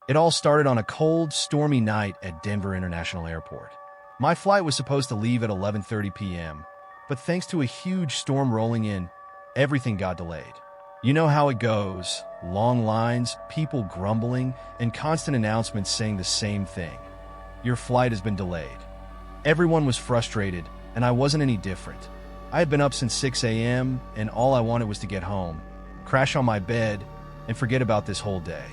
It all started on a cold, stormy night at Denver International Airport. My flight was supposed to leave at 11:30 p.m., but thanks to a huge storm rolling in, everything got delayed. You know how it goes. Long lines, people grumbling, and constant announcements saying the same thing. Your flight has been delayed. Everyone was frustrated, and I wasn't any different. I had been up since 6 a.m., and all I wanted was to get home, crash on my bed, and forget about this whole day.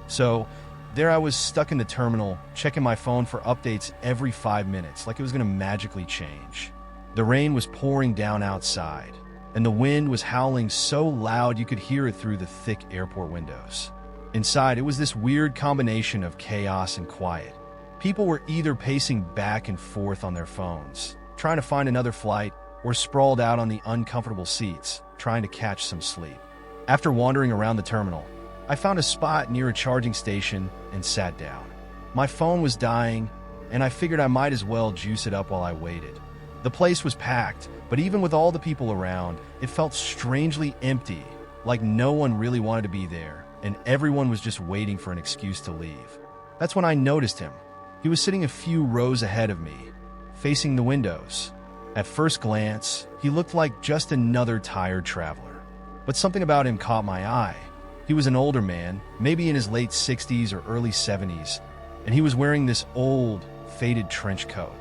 So, there I was stuck in the terminal, checking my phone for updates every 5 minutes, like it was going to magically change. The rain was pouring down outside, and the wind was howling so loud you could hear it through the thick airport windows. Inside, it was this weird combination of chaos and quiet. People were either pacing back and forth on their phones, trying to find another flight, or sprawled out on the uncomfortable seats, trying to catch some sleep. After wandering around the terminal, I found a spot near a charging station and sat down. My phone was dying, and I figured I might as well juice it up while I waited. The place was packed, but even with all the people around, it felt strangely empty, like no one really wanted to be there, and everyone was just waiting for an excuse to leave. That's when I noticed him. He was sitting a few rows ahead of me, facing the windows. At first glance, he looked like just another tired traveler. But something about him caught my eye. He was an older man, maybe in his late 60s or early 70s, and he was wearing this old, faded trench coat.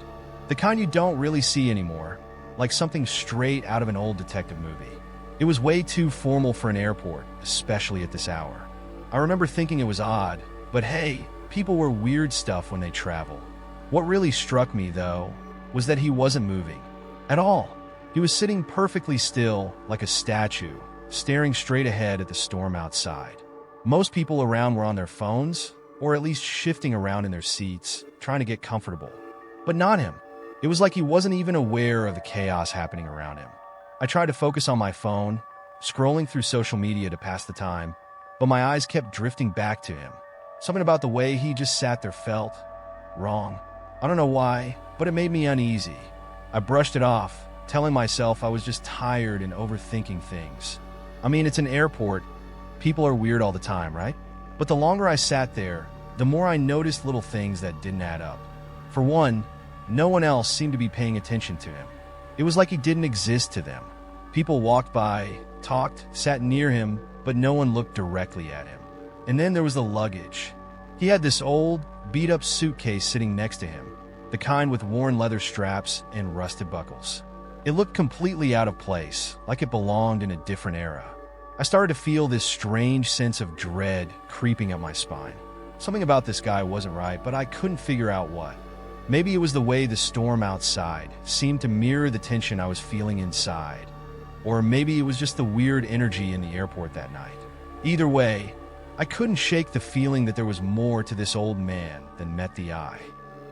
The kind you don't really see anymore, like something straight out of an old detective movie. It was way too formal for an airport, especially at this hour. I remember thinking it was odd, but hey, people wear weird stuff when they travel. What really struck me, though, was that he wasn't moving at all. He was sitting perfectly still, like a statue, staring straight ahead at the storm outside. Most people around were on their phones, or at least shifting around in their seats, trying to get comfortable. But not him. It was like he wasn't even aware of the chaos happening around him. I tried to focus on my phone, scrolling through social media to pass the time, but my eyes kept drifting back to him. Something about the way he just sat there felt wrong. I don't know why, but it made me uneasy. I brushed it off, telling myself I was just tired and overthinking things. I mean, it's an airport. People are weird all the time, right? But the longer I sat there, the more I noticed little things that didn't add up. For one, no one else seemed to be paying attention to him. It was like he didn't exist to them. People walked by, talked, sat near him, but no one looked directly at him. And then there was the luggage. He had this old, beat-up suitcase sitting next to him, the kind with worn leather straps and rusted buckles. It looked completely out of place, like it belonged in a different era. I started to feel this strange sense of dread creeping up my spine. Something about this guy wasn't right, but I couldn't figure out what. Maybe it was the way the storm outside seemed to mirror the tension I was feeling inside. Or maybe it was just the weird energy in the airport that night. Either way, I couldn't shake the feeling that there was more to this old man than met the eye.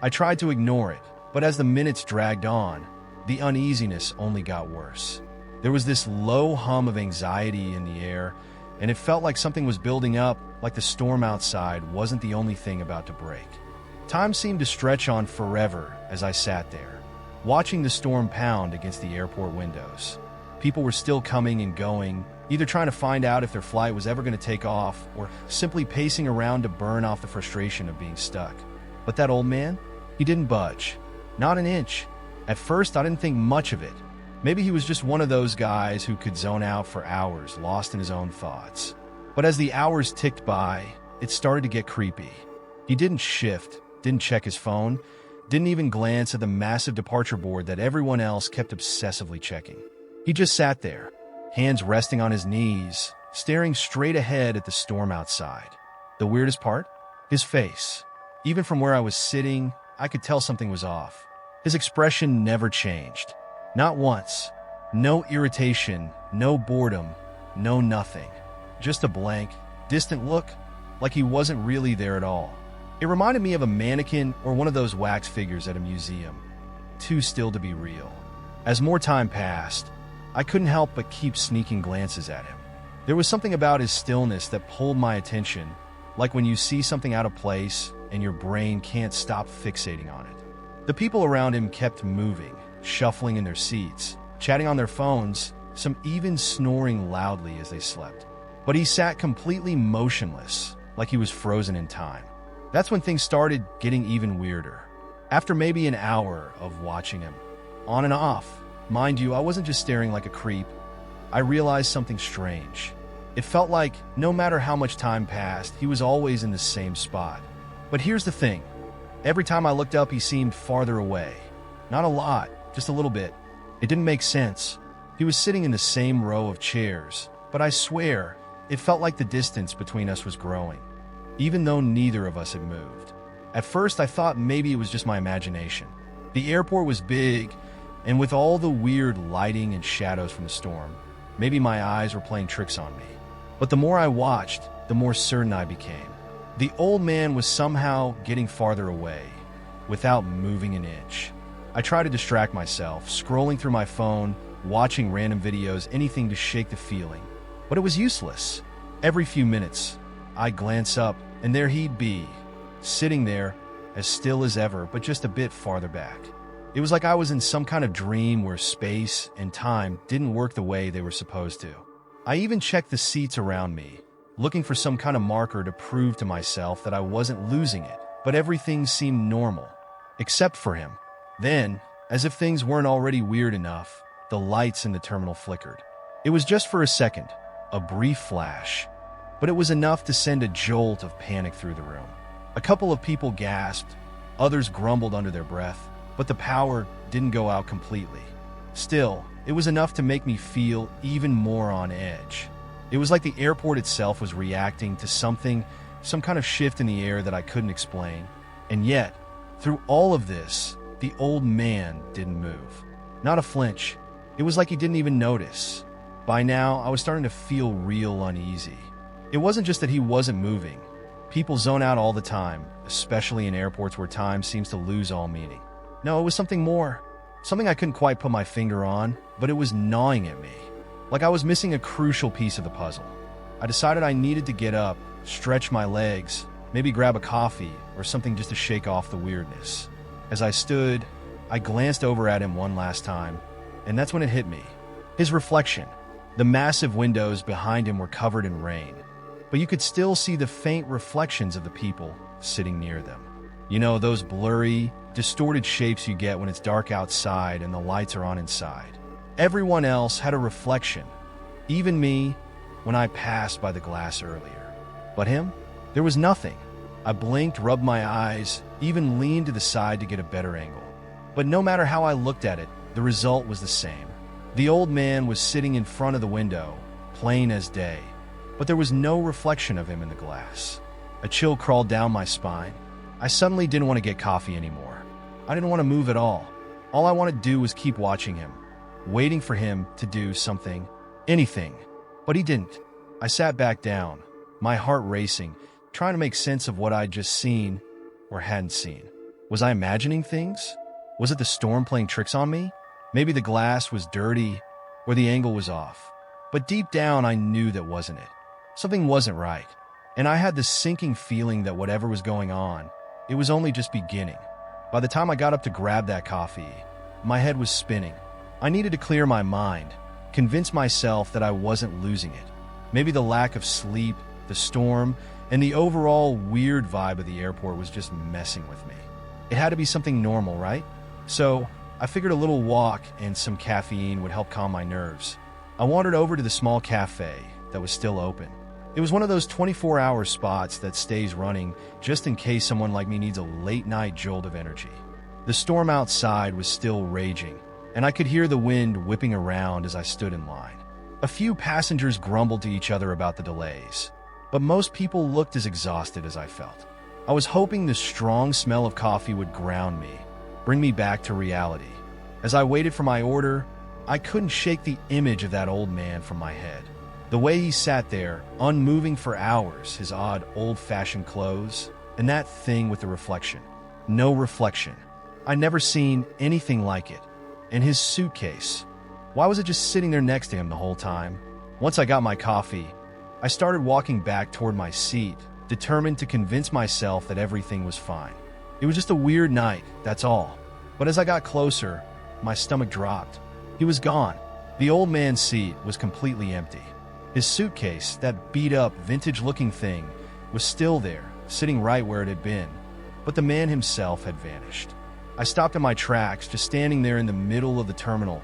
I tried to ignore it, but as the minutes dragged on, the uneasiness only got worse. There was this low hum of anxiety in the air, and it felt like something was building up, like the storm outside wasn't the only thing about to break. Time seemed to stretch on forever as I sat there, watching the storm pound against the airport windows. People were still coming and going, either trying to find out if their flight was ever going to take off, or simply pacing around to burn off the frustration of being stuck. But that old man? He didn't budge. Not an inch. At first, I didn't think much of it. Maybe he was just one of those guys who could zone out for hours, lost in his own thoughts. But as the hours ticked by, it started to get creepy. He didn't shift, didn't check his phone, didn't even glance at the massive departure board that everyone else kept obsessively checking. He just sat there, hands resting on his knees, staring straight ahead at the storm outside. The weirdest part? His face. Even from where I was sitting, I could tell something was off. His expression never changed. Not once. No irritation, no boredom, no nothing. Just a blank, distant look, like he wasn't really there at all. It reminded me of a mannequin or one of those wax figures at a museum. Too still to be real. As more time passed, I couldn't help but keep sneaking glances at him. There was something about his stillness that pulled my attention, like when you see something out of place and your brain can't stop fixating on it. The people around him kept moving, shuffling in their seats, chatting on their phones, some even snoring loudly as they slept. But he sat completely motionless, like he was frozen in time. That's when things started getting even weirder. After maybe an hour of watching him, on and off, mind you, I wasn't just staring like a creep. I realized something strange. It felt like no matter how much time passed, he was always in the same spot. But here's the thing. Every time I looked up, he seemed farther away. Not a lot, just a little bit. It didn't make sense. He was sitting in the same row of chairs, but I swear, it felt like the distance between us was growing, even though neither of us had moved. At first, I thought maybe it was just my imagination. The airport was big, and with all the weird lighting and shadows from the storm, maybe my eyes were playing tricks on me. But the more I watched, the more certain I became. The old man was somehow getting farther away, without moving an inch. I tried to distract myself, scrolling through my phone, watching random videos, anything to shake the feeling. But it was useless. Every few minutes, I'd glance up, and there he'd be, sitting there, as still as ever, but just a bit farther back. It was like I was in some kind of dream where space and time didn't work the way they were supposed to. I even checked the seats around me, looking for some kind of marker to prove to myself that I wasn't losing it, but everything seemed normal, except for him. Then, as if things weren't already weird enough, the lights in the terminal flickered. It was just for a second, a brief flash, but it was enough to send a jolt of panic through the room. A couple of people gasped, others grumbled under their breath, but the power didn't go out completely. Still, it was enough to make me feel even more on edge. It was like the airport itself was reacting to something, some kind of shift in the air that I couldn't explain. And yet, through all of this, the old man didn't move. Not a flinch. It was like he didn't even notice. By now, I was starting to feel real uneasy. It wasn't just that he wasn't moving. People zone out all the time, especially in airports where time seems to lose all meaning. No, it was something more. Something I couldn't quite put my finger on, but it was gnawing at me. Like I was missing a crucial piece of the puzzle. I decided I needed to get up, stretch my legs, maybe grab a coffee or something just to shake off the weirdness. As I stood, I glanced over at him one last time, and that's when it hit me. His reflection. The massive windows behind him were covered in rain, but you could still see the faint reflections of the people sitting near them. You know, those blurry, distorted shapes you get when it's dark outside and the lights are on inside. Everyone else had a reflection, even me, when I passed by the glass earlier. But him? There was nothing. I blinked, rubbed my eyes, even leaned to the side to get a better angle. But no matter how I looked at it, the result was the same. The old man was sitting in front of the window, plain as day, but there was no reflection of him in the glass. A chill crawled down my spine. I suddenly didn't want to get coffee anymore. I didn't want to move at all. All I wanted to do was keep watching him, waiting for him to do something, anything. But he didn't. I sat back down, my heart racing, trying to make sense of what I'd just seen or hadn't seen. Was I imagining things? Was it the storm playing tricks on me? Maybe the glass was dirty or the angle was off. But deep down, I knew that wasn't it. Something wasn't right. And I had this sinking feeling that whatever was going on, it was only just beginning. By the time I got up to grab that coffee, my head was spinning. I needed to clear my mind, convince myself that I wasn't losing it. Maybe the lack of sleep, the storm, and the overall weird vibe of the airport was just messing with me. It had to be something normal, right? So I figured a little walk and some caffeine would help calm my nerves. I wandered over to the small cafe that was still open. It was one of those 24-hour spots that stays running just in case someone like me needs a late-night jolt of energy. The storm outside was still raging, and I could hear the wind whipping around as I stood in line. A few passengers grumbled to each other about the delays, but most people looked as exhausted as I felt. I was hoping the strong smell of coffee would ground me, bring me back to reality. As I waited for my order, I couldn't shake the image of that old man from my head. The way he sat there, unmoving for hours, his odd, old-fashioned clothes, and that thing with the reflection. No reflection. I'd never seen anything like it. And his suitcase. Why was it just sitting there next to him the whole time? Once I got my coffee, I started walking back toward my seat, determined to convince myself that everything was fine. It was just a weird night, that's all. But as I got closer, my stomach dropped. He was gone. The old man's seat was completely empty. His suitcase, that beat-up, vintage-looking thing, was still there, sitting right where it had been, but the man himself had vanished. I stopped in my tracks, just standing there in the middle of the terminal,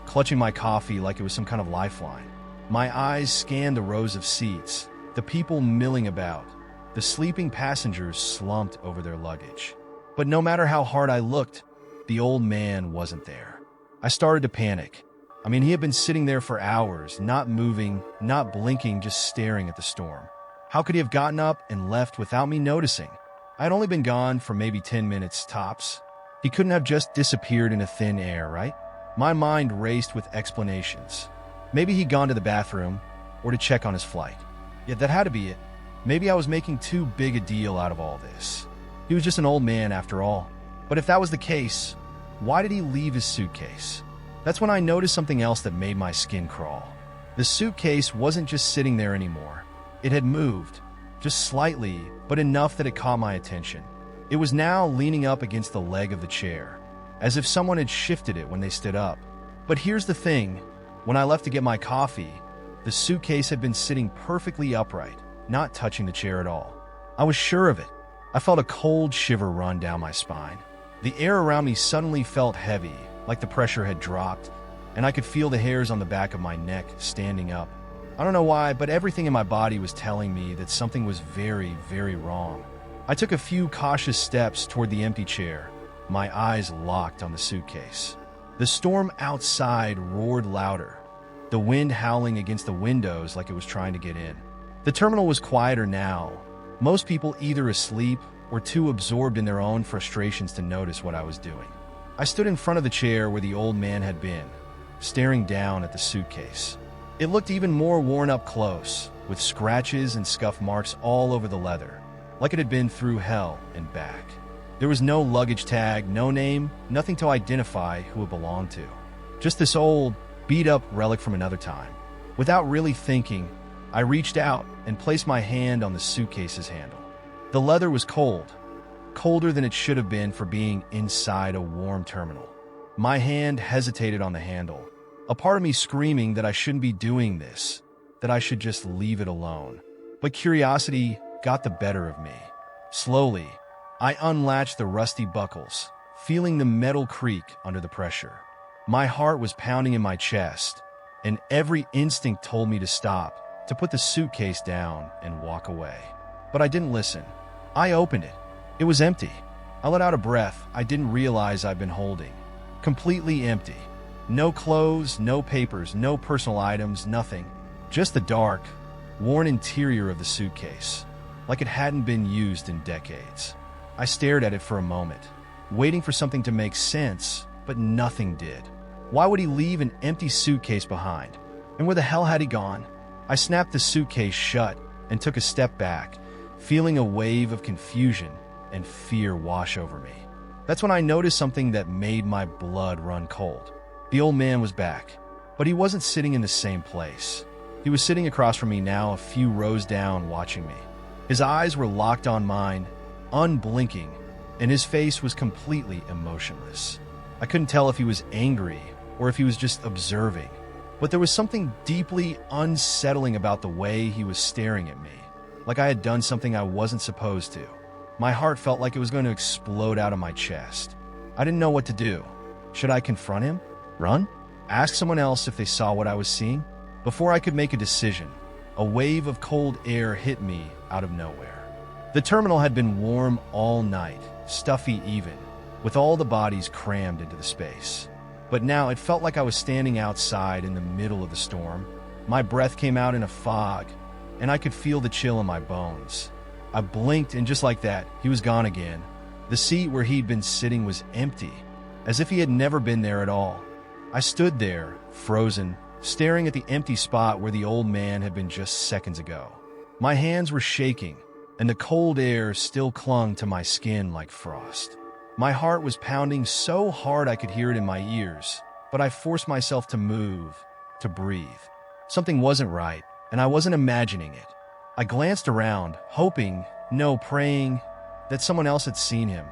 clutching my coffee like it was some kind of lifeline. My eyes scanned the rows of seats, the people milling about, the sleeping passengers slumped over their luggage. But no matter how hard I looked, the old man wasn't there. I started to panic. I mean, he had been sitting there for hours, not moving, not blinking, just staring at the storm. How could he have gotten up and left without me noticing? I had only been gone for maybe 10 minutes tops. He couldn't have just disappeared into thin air, right? My mind raced with explanations. Maybe he'd gone to the bathroom or to check on his flight. Yet that had to be it. Maybe I was making too big a deal out of all this. He was just an old man after all. But if that was the case, why did he leave his suitcase? That's when I noticed something else that made my skin crawl. The suitcase wasn't just sitting there anymore. It had moved, just slightly, but enough that it caught my attention. It was now leaning up against the leg of the chair, as if someone had shifted it when they stood up. But here's the thing. When I left to get my coffee, the suitcase had been sitting perfectly upright, not touching the chair at all. I was sure of it. I felt a cold shiver run down my spine. The air around me suddenly felt heavy, like the pressure had dropped, and I could feel the hairs on the back of my neck standing up. I don't know why, but everything in my body was telling me that something was very, very wrong. I took a few cautious steps toward the empty chair, my eyes locked on the suitcase. The storm outside roared louder, the wind howling against the windows like it was trying to get in. The terminal was quieter now, most people either asleep or too absorbed in their own frustrations to notice what I was doing. I stood in front of the chair where the old man had been, staring down at the suitcase. It looked even more worn up close, with scratches and scuff marks all over the leather, like it had been through hell and back. There was no luggage tag, no name, nothing to identify who it belonged to. Just this old, beat-up relic from another time. Without really thinking, I reached out and placed my hand on the suitcase's handle. The leather was cold, colder than it should have been for being inside a warm terminal. My hand hesitated on the handle, a part of me screaming that I shouldn't be doing this, that I should just leave it alone. But curiosity got the better of me. Slowly, I unlatched the rusty buckles, feeling the metal creak under the pressure. My heart was pounding in my chest, and every instinct told me to stop, to put the suitcase down and walk away. But I didn't listen. I opened it. It was empty. I let out a breath I didn't realize I'd been holding. Completely empty. No clothes, no papers, no personal items, nothing. Just the dark, worn interior of the suitcase, like it hadn't been used in decades. I stared at it for a moment, waiting for something to make sense, but nothing did. Why would he leave an empty suitcase behind? And where the hell had he gone? I snapped the suitcase shut and took a step back, feeling a wave of confusion and fear wash over me. That's when I noticed something that made my blood run cold. The old man was back, but he wasn't sitting in the same place. He was sitting across from me now, a few rows down, watching me. His eyes were locked on mine, unblinking, and his face was completely emotionless. I couldn't tell if he was angry or if he was just observing, but there was something deeply unsettling about the way he was staring at me, like I had done something I wasn't supposed to. My heart felt like it was going to explode out of my chest. I didn't know what to do. Should I confront him? Run? Ask someone else if they saw what I was seeing? Before I could make a decision, a wave of cold air hit me out of nowhere. The terminal had been warm all night, stuffy even, with all the bodies crammed into the space. But now it felt like I was standing outside in the middle of the storm. My breath came out in a fog, and I could feel the chill in my bones. I blinked, and just like that, he was gone again. The seat where he'd been sitting was empty, as if he had never been there at all. I stood there, frozen, staring at the empty spot where the old man had been just seconds ago. My hands were shaking, and the cold air still clung to my skin like frost. My heart was pounding so hard I could hear it in my ears, but I forced myself to move, to breathe. Something wasn't right, and I wasn't imagining it. I glanced around, hoping, no, praying, that someone else had seen him,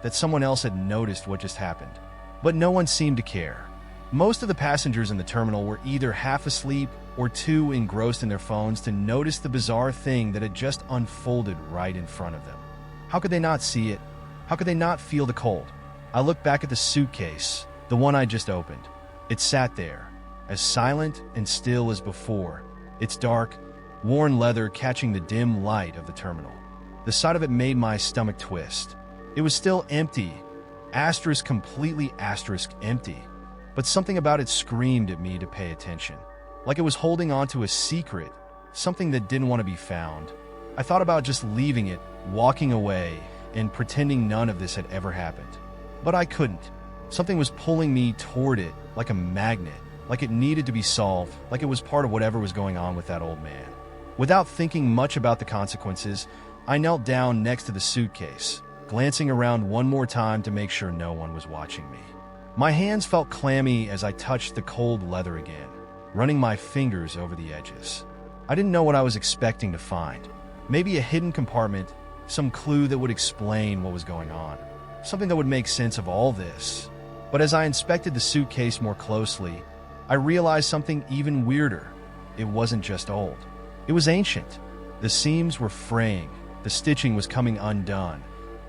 that someone else had noticed what just happened. But no one seemed to care. Most of the passengers in the terminal were either half asleep or too engrossed in their phones to notice the bizarre thing that had just unfolded right in front of them. How could they not see it? How could they not feel the cold? I looked back at the suitcase, the one I just opened. It sat there, as silent and still as before, its dark, worn leather catching the dim light of the terminal. The sight of it made my stomach twist. It was still empty, completely empty, but something about it screamed at me to pay attention, like it was holding on to a secret, something that didn't want to be found. I thought about just leaving it, walking away, and pretending none of this had ever happened. But I couldn't. Something was pulling me toward it, like a magnet, like it needed to be solved, like it was part of whatever was going on with that old man. Without thinking much about the consequences, I knelt down next to the suitcase, glancing around one more time to make sure no one was watching me. My hands felt clammy as I touched the cold leather again, running my fingers over the edges. I didn't know what I was expecting to find. Maybe a hidden compartment, some clue that would explain what was going on, something that would make sense of all this. But as I inspected the suitcase more closely, I realized something even weirder. It wasn't just old. It was ancient. The seams were fraying, the stitching was coming undone,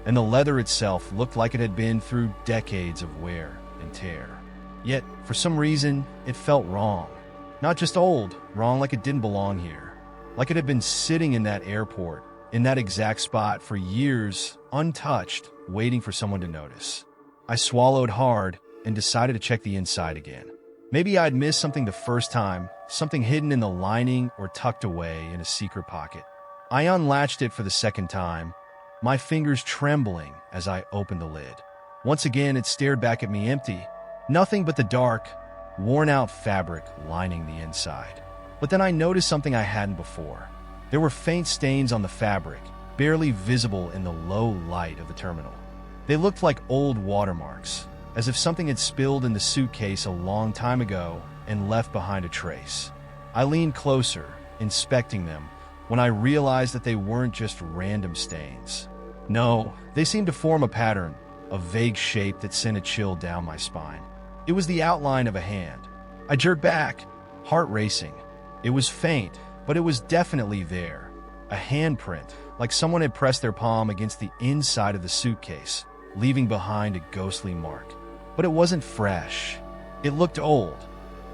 and the leather itself looked like it had been through decades of wear and tear. Yet, for some reason, it felt wrong. Not just old, wrong like it didn't belong here. Like it had been sitting in that airport, in that exact spot for years, untouched, waiting for someone to notice. I swallowed hard and decided to check the inside again. Maybe I'd missed something the first time, something hidden in the lining or tucked away in a secret pocket. I unlatched it for the second time, my fingers trembling as I opened the lid. Once again, it stared back at me empty, nothing but the dark, worn-out fabric lining the inside. But then I noticed something I hadn't before. There were faint stains on the fabric, barely visible in the low light of the terminal. They looked like old watermarks, as if something had spilled in the suitcase a long time ago and left behind a trace. I leaned closer, inspecting them, when I realized that they weren't just random stains. No, they seemed to form a pattern, a vague shape that sent a chill down my spine. It was the outline of a hand. I jerked back, heart racing. It was faint, but it was definitely there. A handprint, like someone had pressed their palm against the inside of the suitcase, leaving behind a ghostly mark. But it wasn't fresh. It looked old,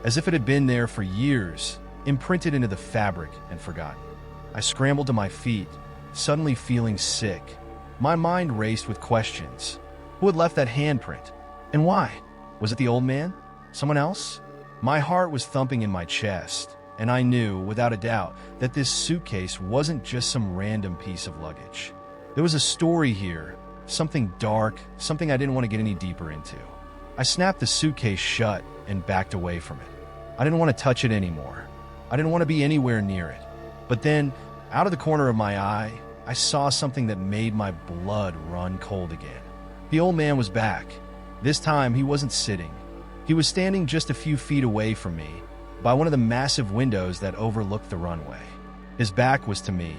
as if it had been there for years, imprinted into the fabric and forgotten. I scrambled to my feet, suddenly feeling sick. My mind raced with questions. Who had left that handprint? And why? Was it the old man? Someone else? My heart was thumping in my chest, and I knew, without a doubt, that this suitcase wasn't just some random piece of luggage. There was a story here, something dark, something I didn't want to get any deeper into. I snapped the suitcase shut and backed away from it. I didn't want to touch it anymore. I didn't want to be anywhere near it. But then, out of the corner of my eye, I saw something that made my blood run cold again. The old man was back. This time, he wasn't sitting. He was standing just a few feet away from me, by one of the massive windows that overlooked the runway. His back was to me,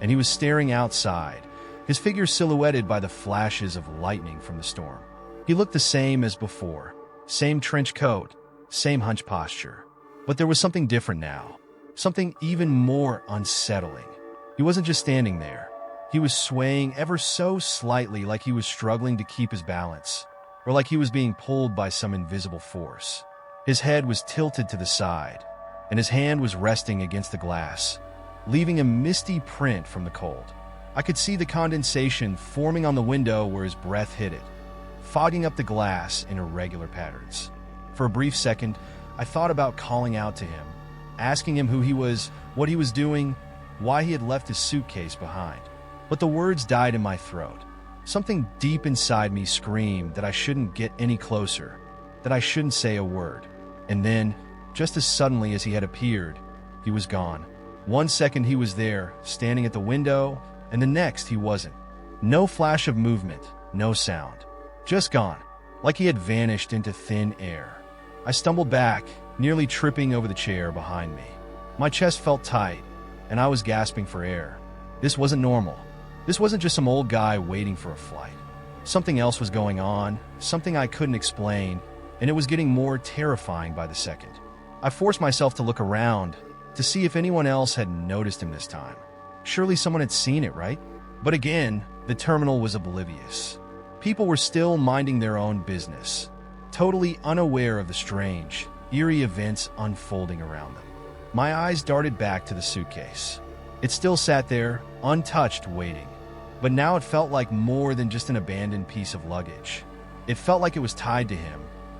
and he was staring outside, his figure silhouetted by the flashes of lightning from the storm. He looked the same as before, same trench coat, same hunched posture. But there was something different now, something even more unsettling. He wasn't just standing there. He was swaying ever so slightly, like he was struggling to keep his balance, or like he was being pulled by some invisible force. His head was tilted to the side, and his hand was resting against the glass, leaving a misty print from the cold. I could see the condensation forming on the window where his breath hit it, fogging up the glass in irregular patterns. For a brief second, I thought about calling out to him, asking him who he was, what he was doing, why he had left his suitcase behind. But the words died in my throat. Something deep inside me screamed that I shouldn't get any closer, that I shouldn't say a word. And then, just as suddenly as he had appeared, he was gone. 1 second he was there, standing at the window, and the next he wasn't. No flash of movement, no sound. Just gone, like he had vanished into thin air. I stumbled back, nearly tripping over the chair behind me. My chest felt tight, and I was gasping for air. This wasn't normal. This wasn't just some old guy waiting for a flight. Something else was going on, something I couldn't explain, and it was getting more terrifying by the second. I forced myself to look around to see if anyone else had noticed him this time. Surely someone had seen it, right? But again, the terminal was oblivious. People were still minding their own business, totally unaware of the strange, eerie events unfolding around them. My eyes darted back to the suitcase. It still sat there, untouched, waiting. But now it felt like more than just an abandoned piece of luggage. It felt like it was tied to him,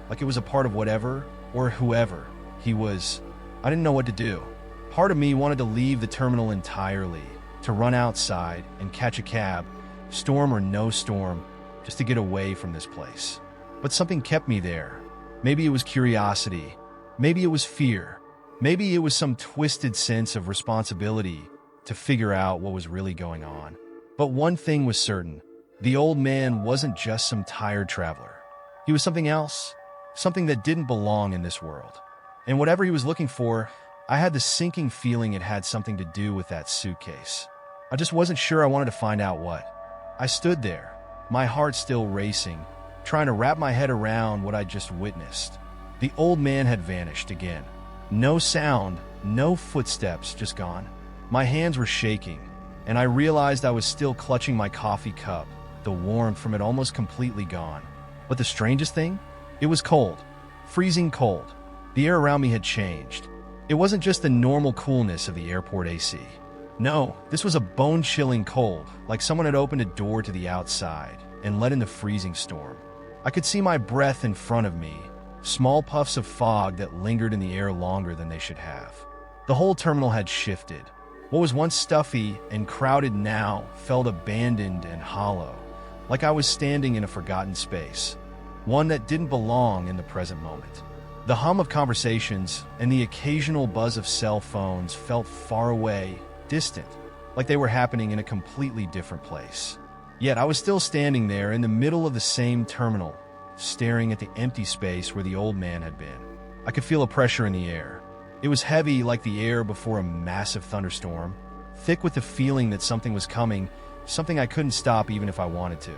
like it was a part of whatever or whoever he was. I didn't know what to do. Part of me wanted to leave the terminal entirely, to run outside and catch a cab, storm or no storm, just to get away from this place. But something kept me there. Maybe it was curiosity. Maybe it was fear. Maybe it was some twisted sense of responsibility to figure out what was really going on. But one thing was certain. The old man wasn't just some tired traveler. He was something else, something that didn't belong in this world. And whatever he was looking for, I had the sinking feeling it had something to do with that suitcase. I just wasn't sure. I wanted to find out what. I stood there, my heart still racing, trying to wrap my head around what I'd just witnessed. The old man had vanished again. No sound, no footsteps, just gone. My hands were shaking, and I realized I was still clutching my coffee cup, the warmth from it almost completely gone. But the strangest thing? It was cold. Freezing cold. The air around me had changed. It wasn't just the normal coolness of the airport AC. No, this was a bone-chilling cold, like someone had opened a door to the outside and let in the freezing storm. I could see my breath in front of me, small puffs of fog that lingered in the air longer than they should have. The whole terminal had shifted. What was once stuffy and crowded now felt abandoned and hollow, like I was standing in a forgotten space, one that didn't belong in the present moment. The hum of conversations and the occasional buzz of cell phones felt far away, distant, like they were happening in a completely different place. Yet I was still standing there in the middle of the same terminal, staring at the empty space where the old man had been. I could feel a pressure in the air. It was heavy like the air before a massive thunderstorm, thick with the feeling that something was coming, something I couldn't stop even if I wanted to.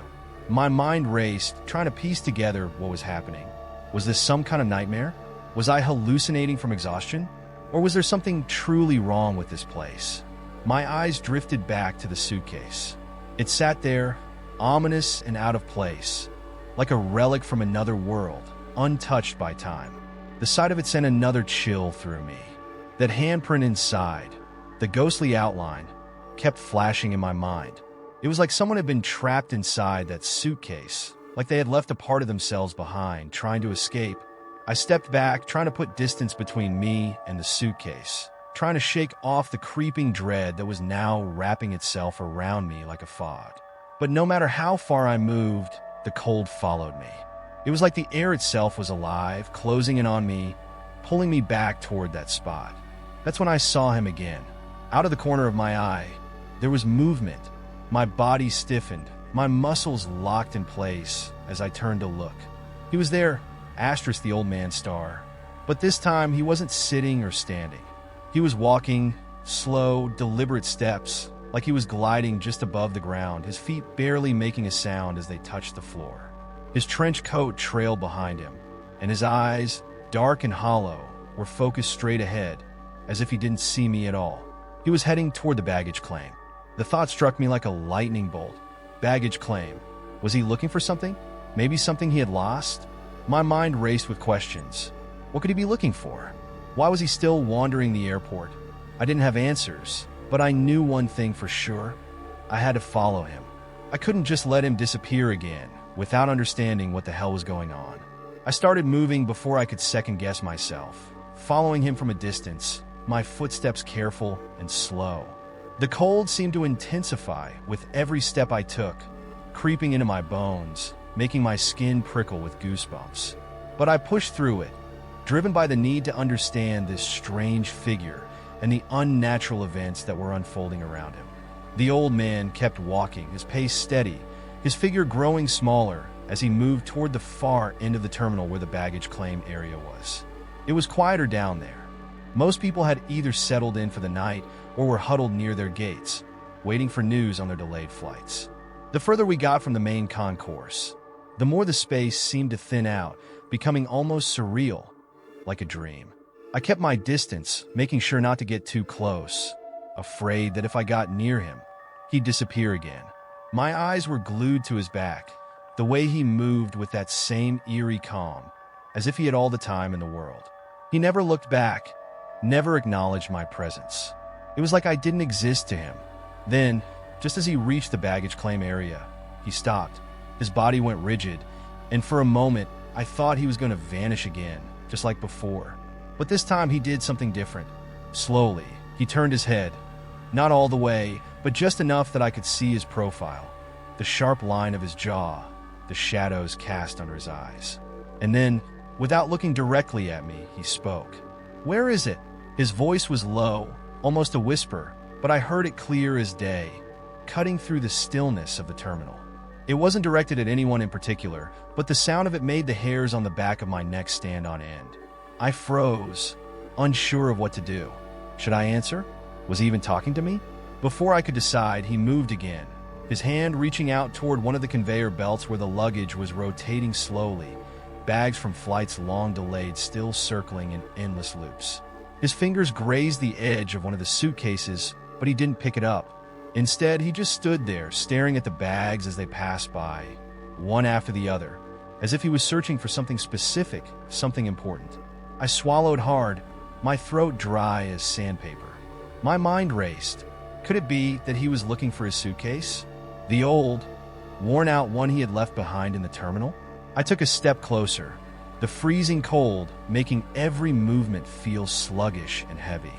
My mind raced, trying to piece together what was happening. Was this some kind of nightmare? Was I hallucinating from exhaustion? Or was there something truly wrong with this place? My eyes drifted back to the suitcase. It sat there, ominous and out of place, like a relic from another world, untouched by time. The sight of it sent another chill through me. That handprint inside, the ghostly outline, kept flashing in my mind. It was like someone had been trapped inside that suitcase, like they had left a part of themselves behind, trying to escape. I stepped back, trying to put distance between me and the suitcase, trying to shake off the creeping dread that was now wrapping itself around me like a fog. But no matter how far I moved, the cold followed me. It was like the air itself was alive, closing in on me, pulling me back toward that spot. That's when I saw him again. Out of the corner of my eye, there was movement. My body stiffened, my muscles locked in place as I turned to look. He was there, asterisk the old man's star. But this time, he wasn't sitting or standing. He was walking, slow, deliberate steps, like he was gliding just above the ground, his feet barely making a sound as they touched the floor. His trench coat trailed behind him, and his eyes, dark and hollow, were focused straight ahead, as if he didn't see me at all. He was heading toward the baggage claim. The thought struck me like a lightning bolt. Baggage claim. Was he looking for something? Maybe something he had lost? My mind raced with questions. What could he be looking for? Why was he still wandering the airport? I didn't have answers, but I knew one thing for sure. I had to follow him. I couldn't just let him disappear again without understanding what the hell was going on. I started moving before I could second-guess myself, following him from a distance, my footsteps careful and slow. The cold seemed to intensify with every step I took, creeping into my bones, making my skin prickle with goosebumps. But I pushed through it, driven by the need to understand this strange figure and the unnatural events that were unfolding around him. The old man kept walking, his pace steady, his figure growing smaller as he moved toward the far end of the terminal where the baggage claim area was. It was quieter down there. Most people had either settled in for the night or were huddled near their gates, waiting for news on their delayed flights. The further we got from the main concourse, the more the space seemed to thin out, becoming almost surreal, like a dream. I kept my distance, making sure not to get too close, afraid that if I got near him, he'd disappear again. My eyes were glued to his back, the way he moved with that same eerie calm, as if he had all the time in the world. He never looked back, never acknowledged my presence. It was like I didn't exist to him. Then, just as he reached the baggage claim area, he stopped. His body went rigid, and for a moment, I thought he was going to vanish again, just like before. But this time he did something different. Slowly, he turned his head. Not all the way, but just enough that I could see his profile, the sharp line of his jaw, the shadows cast under his eyes. And then, without looking directly at me, he spoke. "Where is it?" His voice was low, almost a whisper, but I heard it clear as day, cutting through the stillness of the terminal. It wasn't directed at anyone in particular, but the sound of it made the hairs on the back of my neck stand on end. I froze, unsure of what to do. Should I answer? Was he even talking to me? Before I could decide, he moved again, his hand reaching out toward one of the conveyor belts where the luggage was rotating slowly, bags from flights long delayed still circling in endless loops. His fingers grazed the edge of one of the suitcases, but he didn't pick it up. Instead, he just stood there, staring at the bags as they passed by, one after the other, as if he was searching for something specific, something important. I swallowed hard, my throat dry as sandpaper. My mind raced. Could it be that he was looking for his suitcase? The old, worn-out one he had left behind in the terminal? I took a step closer, the freezing cold making every movement feel sluggish and heavy.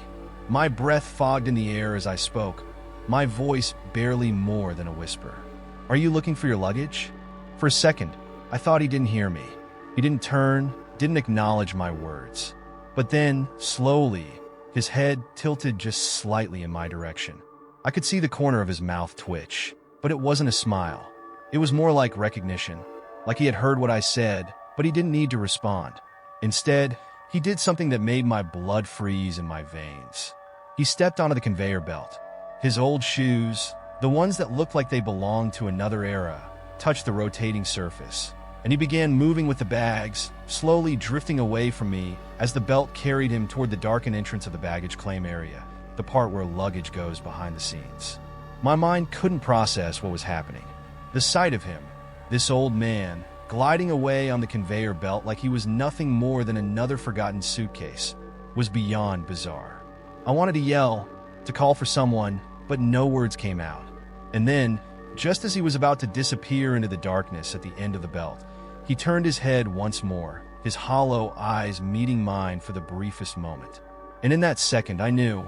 My breath fogged in the air as I spoke, my voice barely more than a whisper. "Are you looking for your luggage?" For a second, I thought he didn't hear me. He didn't turn, didn't acknowledge my words. But then, slowly, his head tilted just slightly in my direction. I could see the corner of his mouth twitch, but it wasn't a smile. It was more like recognition, like he had heard what I said, but he didn't need to respond. Instead, he did something that made my blood freeze in my veins. He stepped onto the conveyor belt. His old shoes, the ones that looked like they belonged to another era, touched the rotating surface, and he began moving with the bags, slowly drifting away from me as the belt carried him toward the darkened entrance of the baggage claim area, the part where luggage goes behind the scenes. My mind couldn't process what was happening. The sight of him, this old man, gliding away on the conveyor belt like he was nothing more than another forgotten suitcase, was beyond bizarre. I wanted to yell, to call for someone, but no words came out. And then, just as he was about to disappear into the darkness at the end of the belt, he turned his head once more, his hollow eyes meeting mine for the briefest moment. And in that second, I knew,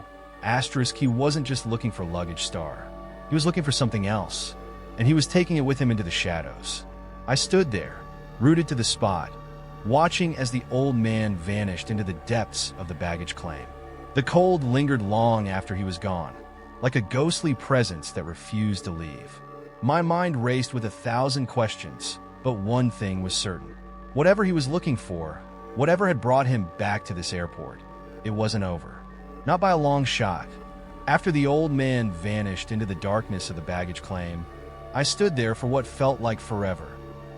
he wasn't just looking for luggage star. He was looking for something else, and he was taking it with him into the shadows. I stood there, rooted to the spot, watching as the old man vanished into the depths of the baggage claim. The cold lingered long after he was gone, like a ghostly presence that refused to leave. My mind raced with 1,000 questions, but one thing was certain. Whatever he was looking for, whatever had brought him back to this airport, it wasn't over. Not by a long shot. After the old man vanished into the darkness of the baggage claim, I stood there for what felt like forever,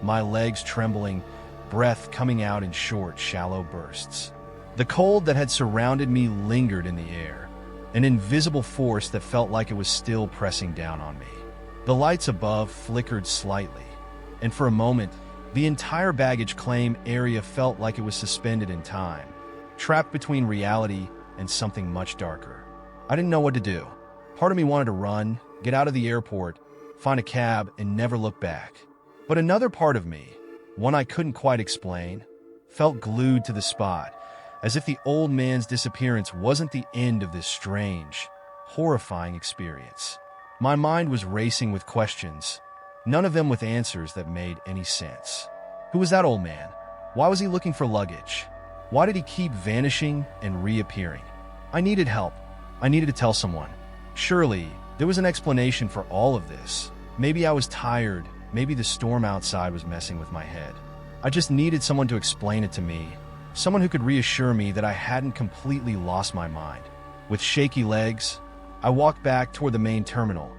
my legs trembling, breath coming out in short, shallow bursts. The cold that had surrounded me lingered in the air, an invisible force that felt like it was still pressing down on me. The lights above flickered slightly, and for a moment, the entire baggage claim area felt like it was suspended in time, trapped between reality and something much darker. I didn't know what to do. Part of me wanted to run, get out of the airport, find a cab, and never look back. But another part of me, one I couldn't quite explain, felt glued to the spot, as if the old man's disappearance wasn't the end of this strange, horrifying experience. My mind was racing with questions, none of them with answers that made any sense. Who was that old man? Why was he looking for luggage? Why did he keep vanishing and reappearing? I needed help. I needed to tell someone. Surely, there was an explanation for all of this. Maybe I was tired. Maybe the storm outside was messing with my head. I just needed someone to explain it to me, someone who could reassure me that I hadn't completely lost my mind. With shaky legs, I walked back toward the main terminal,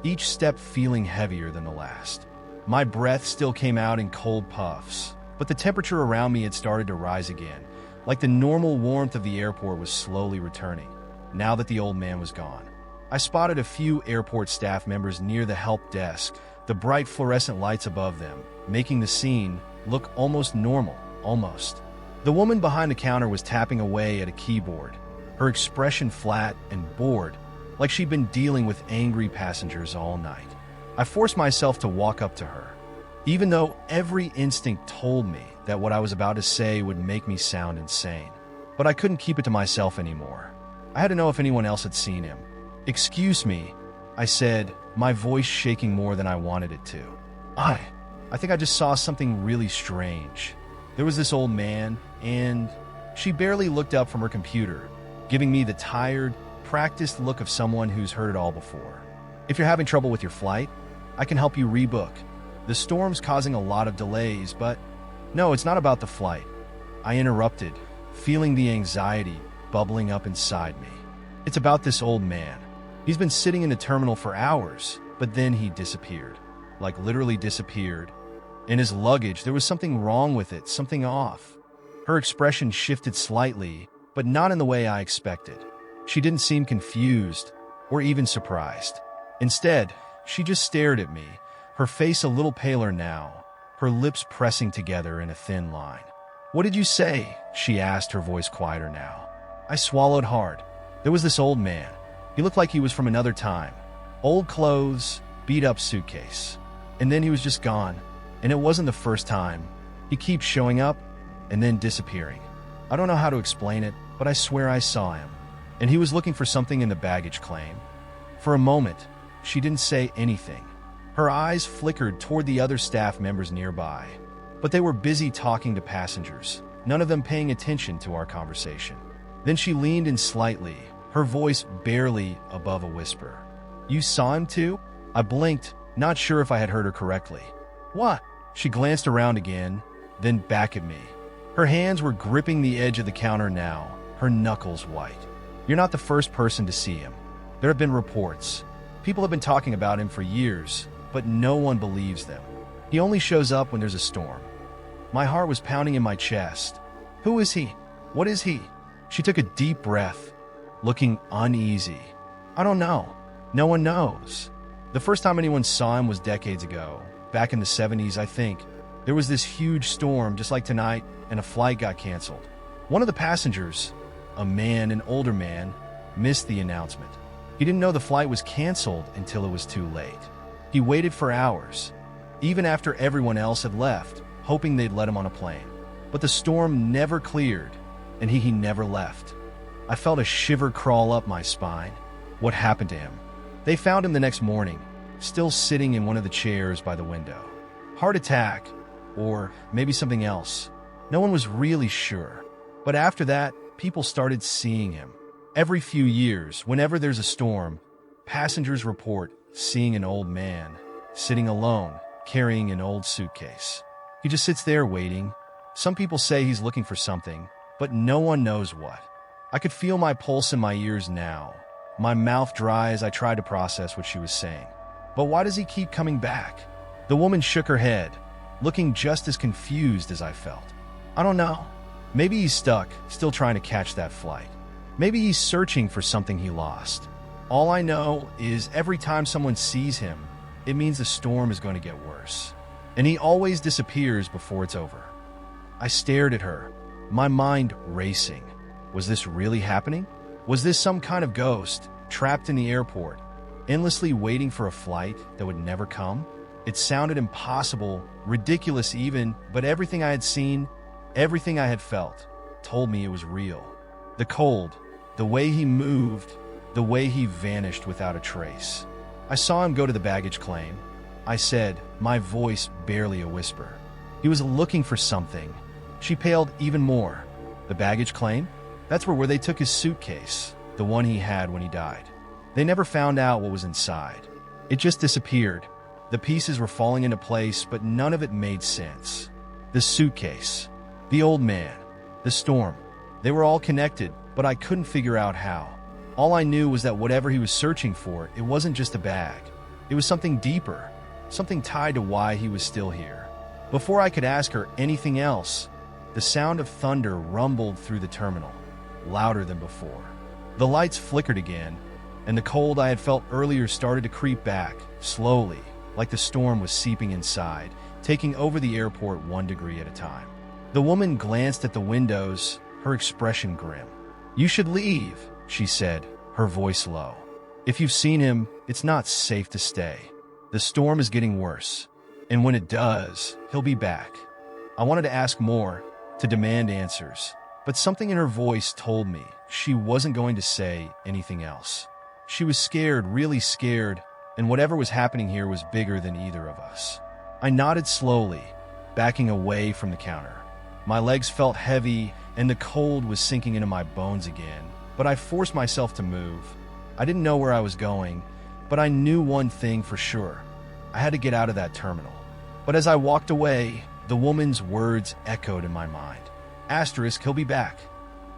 each step feeling heavier than the last. My breath still came out in cold puffs, But the temperature around me had started to rise again, like the normal warmth of the airport was slowly returning, now that the old man was gone. I spotted a few airport staff members near the help desk, the bright fluorescent lights above them, making the scene look almost normal, almost. The woman behind the counter was tapping away at a keyboard, her expression flat and bored, like she'd been dealing with angry passengers all night. I forced myself to walk up to her, even though every instinct told me that what I was about to say would make me sound insane. But I couldn't keep it to myself anymore. I had to know if anyone else had seen him. "Excuse me," I said, my voice shaking more than I wanted it to. I think I just saw something really strange. There was this old man, and she barely looked up from her computer, giving me the tired, practiced look of someone who's heard it all before. "If you're having trouble with your flight, I can help you rebook. The storm's causing a lot of delays, but..." "No, it's not about the flight," I interrupted, feeling the anxiety bubbling up inside me. "It's about this old man. He's been sitting in the terminal for hours, but then he disappeared. Like literally disappeared. In his luggage, there was something wrong with it, something off." Her expression shifted slightly, but not in the way I expected. She didn't seem confused or even surprised. Instead, she just stared at me, her face a little paler now, her lips pressing together in a thin line. "What did you say?" she asked, her voice quieter now. I swallowed hard. There was this old man. He looked like he was from another time. Old clothes, beat-up suitcase. And then he was just gone. And it wasn't the first time. He keeps showing up and then disappearing. I don't know how to explain it, but I swear I saw him. And he was looking for something in the baggage claim. For a moment, she didn't say anything. Her eyes flickered toward the other staff members nearby. But they were busy talking to passengers, none of them paying attention to our conversation. Then she leaned in slightly, her voice barely above a whisper. "You saw him too?" I blinked, not sure if I had heard her correctly. "What?" She glanced around again, then back at me. Her hands were gripping the edge of the counter now, her knuckles white. "You're not the first person to see him. There have been reports. People have been talking about him for years, but no one believes them. He only shows up when there's a storm." My heart was pounding in my chest. "Who is he? What is he?" She took a deep breath, looking uneasy. "I don't know. No one knows. The first time anyone saw him was decades ago, back in the 70s, I think. There was this huge storm just like tonight, and a flight got canceled. One of the passengers, a man, an older man, missed the announcement. He didn't know the flight was canceled until it was too late. He waited for hours, even after everyone else had left, hoping they'd let him on a plane. But the storm never cleared, and he never left. I felt a shiver crawl up my spine. What happened to him? They found him the next morning, still sitting in one of the chairs by the window. Heart attack, or maybe something else. No one was really sure. But after that, people started seeing him. Every few years, whenever there's a storm, passengers report seeing an old man, sitting alone, carrying an old suitcase. He just sits there waiting. Some people say he's looking for something, but no one knows what. I could feel my pulse in my ears now, my mouth dry as I tried to process what she was saying. But why does he keep coming back? The woman shook her head, looking just as confused as I felt. I don't know. Maybe he's stuck, still trying to catch that flight. Maybe he's searching for something he lost. All I know is every time someone sees him, it means the storm is going to get worse. And he always disappears before it's over. I stared at her, my mind racing. Was this really happening? Was this some kind of ghost, trapped in the airport, endlessly waiting for a flight that would never come? It sounded impossible, ridiculous even, but everything I had seen, everything I had felt, told me it was real. The cold, the way he moved, the way he vanished without a trace. I saw him go to the baggage claim. I said, my voice barely a whisper. He was looking for something. She paled even more. The baggage claim? That's where they took his suitcase, the one he had when he died. They never found out what was inside. It just disappeared. The pieces were falling into place, but none of it made sense. The suitcase, the old man, the storm. They were all connected, but I couldn't figure out how. All I knew was that whatever he was searching for, it wasn't just a bag. It was something deeper, something tied to why he was still here. Before I could ask her anything else, the sound of thunder rumbled through the terminal, louder than before. The lights flickered again, and the cold I had felt earlier started to creep back, slowly, like the storm was seeping inside, taking over the airport 1 degree at a time. The woman glanced at the windows, her expression grim. "You should leave," she said, her voice low. "If you've seen him, it's not safe to stay. The storm is getting worse, and when it does, he'll be back." I wanted to ask more, to demand answers, but something in her voice told me she wasn't going to say anything else. She was scared, really scared, and whatever was happening here was bigger than either of us. I nodded slowly, backing away from the counter. My legs felt heavy, and the cold was sinking into my bones again, but I forced myself to move. I didn't know where I was going, but I knew one thing for sure. I had to get out of that terminal. But as I walked away, the woman's words echoed in my mind. Asterisk, he'll be back.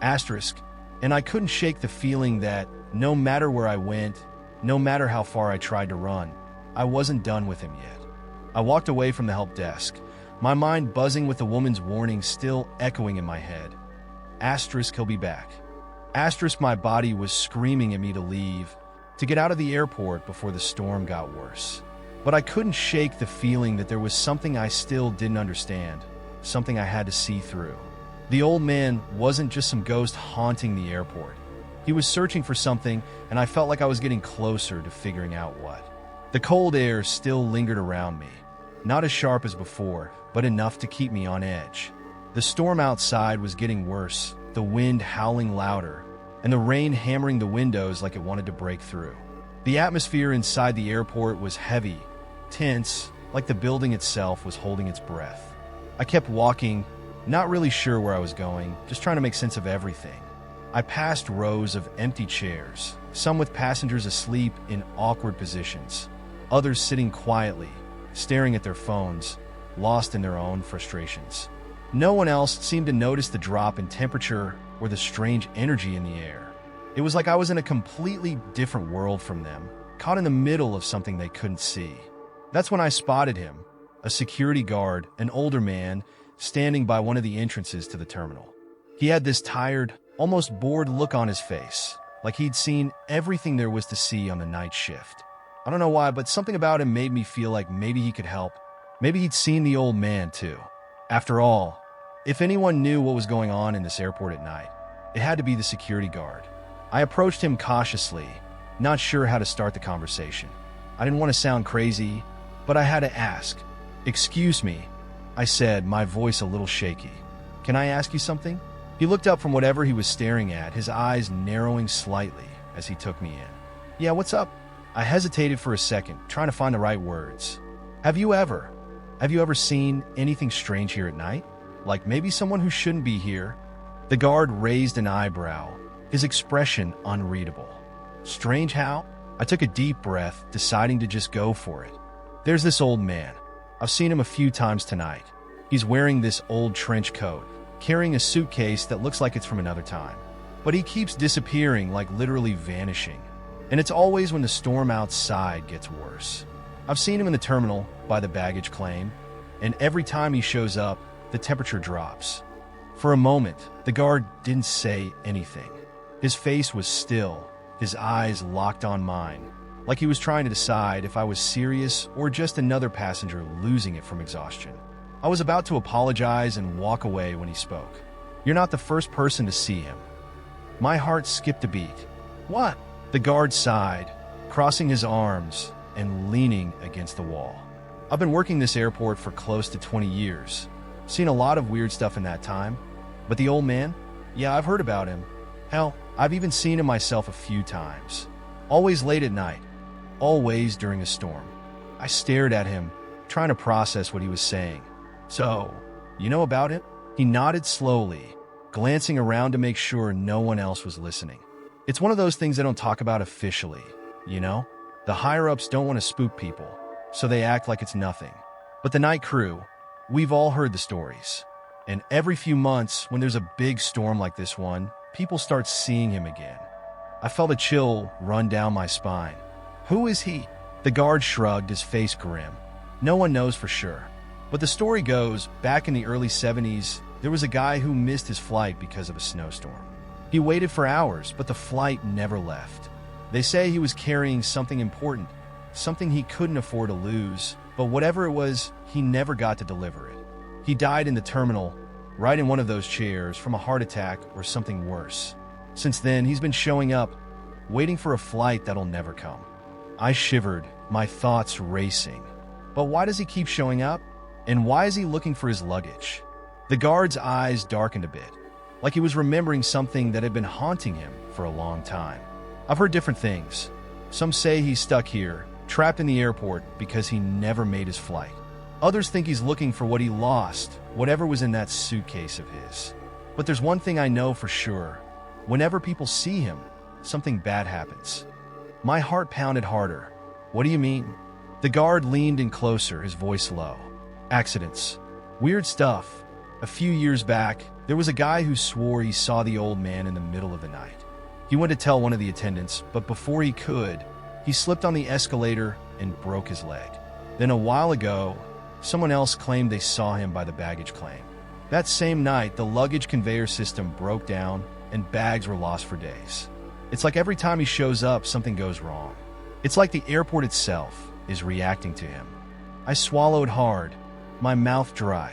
Asterisk. And I couldn't shake the feeling that no matter where I went, no matter how far I tried to run, I wasn't done with him yet. I walked away from the help desk, my mind buzzing with the woman's warning still echoing in my head. Asterisk, he'll be back. Asterisk, my body was screaming at me to leave, to get out of the airport before the storm got worse. But I couldn't shake the feeling that there was something I still didn't understand, something I had to see through. The old man wasn't just some ghost haunting the airport. He was searching for something, and I felt like I was getting closer to figuring out what. The cold air still lingered around me, not as sharp as before, but enough to keep me on edge. The storm outside was getting worse, the wind howling louder, and the rain hammering the windows like it wanted to break through. The atmosphere inside the airport was heavy, tense, like the building itself was holding its breath. I kept walking, not really sure where I was going, just trying to make sense of everything. I passed rows of empty chairs, some with passengers asleep in awkward positions, others sitting quietly, staring at their phones, lost in their own frustrations. No one else seemed to notice the drop in temperature or the strange energy in the air. It was like I was in a completely different world from them, caught in the middle of something they couldn't see. That's when I spotted him, a security guard, an older man, standing by one of the entrances to the terminal. He had this tired, almost bored look on his face, like he'd seen everything there was to see on the night shift. I don't know why, but something about him made me feel like maybe he could help. Maybe he'd seen the old man, too. After all, if anyone knew what was going on in this airport at night, it had to be the security guard. I approached him cautiously, not sure how to start the conversation. I didn't want to sound crazy, but I had to ask. "Excuse me," I said, my voice a little shaky. "Can I ask you something?" He looked up from whatever he was staring at, his eyes narrowing slightly as he took me in. "Yeah, what's up?" I hesitated for a second, trying to find the right words. Have you ever seen anything strange here at night? Like maybe someone who shouldn't be here?" The guard raised an eyebrow, his expression unreadable. "Strange how?" I took a deep breath, deciding to just go for it. "There's this old man. I've seen him a few times tonight. He's wearing this old trench coat, carrying a suitcase that looks like it's from another time. But he keeps disappearing, like literally vanishing. And it's always when the storm outside gets worse. I've seen him in the terminal, by the baggage claim, and every time he shows up, the temperature drops." For a moment, the guard didn't say anything. His face was still, his eyes locked on mine, like he was trying to decide if I was serious or just another passenger losing it from exhaustion. I was about to apologize and walk away when he spoke. "You're not the first person to see him." My heart skipped a beat. "What?" The guard sighed, crossing his arms and leaning against the wall. "I've been working this airport for close to 20 years. Seen a lot of weird stuff in that time. But the old man? Yeah, I've heard about him. Hell, I've even seen him myself a few times. Always late at night. Always during a storm." I stared at him, trying to process what he was saying. "So, you know about it?" He nodded slowly, glancing around to make sure no one else was listening. "It's one of those things they don't talk about officially, you know? The higher-ups don't want to spook people, so they act like it's nothing. But the night crew, we've all heard the stories. And every few months, when there's a big storm like this one, people start seeing him again." I felt a chill run down my spine. "Who is he?" The guard shrugged, his face grim. "No one knows for sure. But the story goes, back in the early 70s, there was a guy who missed his flight because of a snowstorm. He waited for hours, but the flight never left. They say he was carrying something important, something he couldn't afford to lose, but whatever it was, he never got to deliver it. He died in the terminal, right in one of those chairs, from a heart attack or something worse. Since then, he's been showing up, waiting for a flight that'll never come. I shivered, my thoughts racing. But why does he keep showing up? And why is he looking for his luggage? The guard's eyes darkened a bit, like he was remembering something that had been haunting him for a long time. I've heard different things. Some say he's stuck here, trapped in the airport because he never made his flight. Others think he's looking for what he lost, whatever was in that suitcase of his. But there's one thing I know for sure. Whenever people see him, something bad happens. My heart pounded harder. What do you mean? The guard leaned in closer, his voice low. Accidents. Weird stuff. A few years back, there was a guy who swore he saw the old man in the middle of the night. He went to tell one of the attendants, but before he could, he slipped on the escalator and broke his leg. Then a while ago, someone else claimed they saw him by the baggage claim. That same night, the luggage conveyor system broke down and bags were lost for days. It's like every time he shows up, something goes wrong. It's like the airport itself is reacting to him. I swallowed hard, my mouth dry.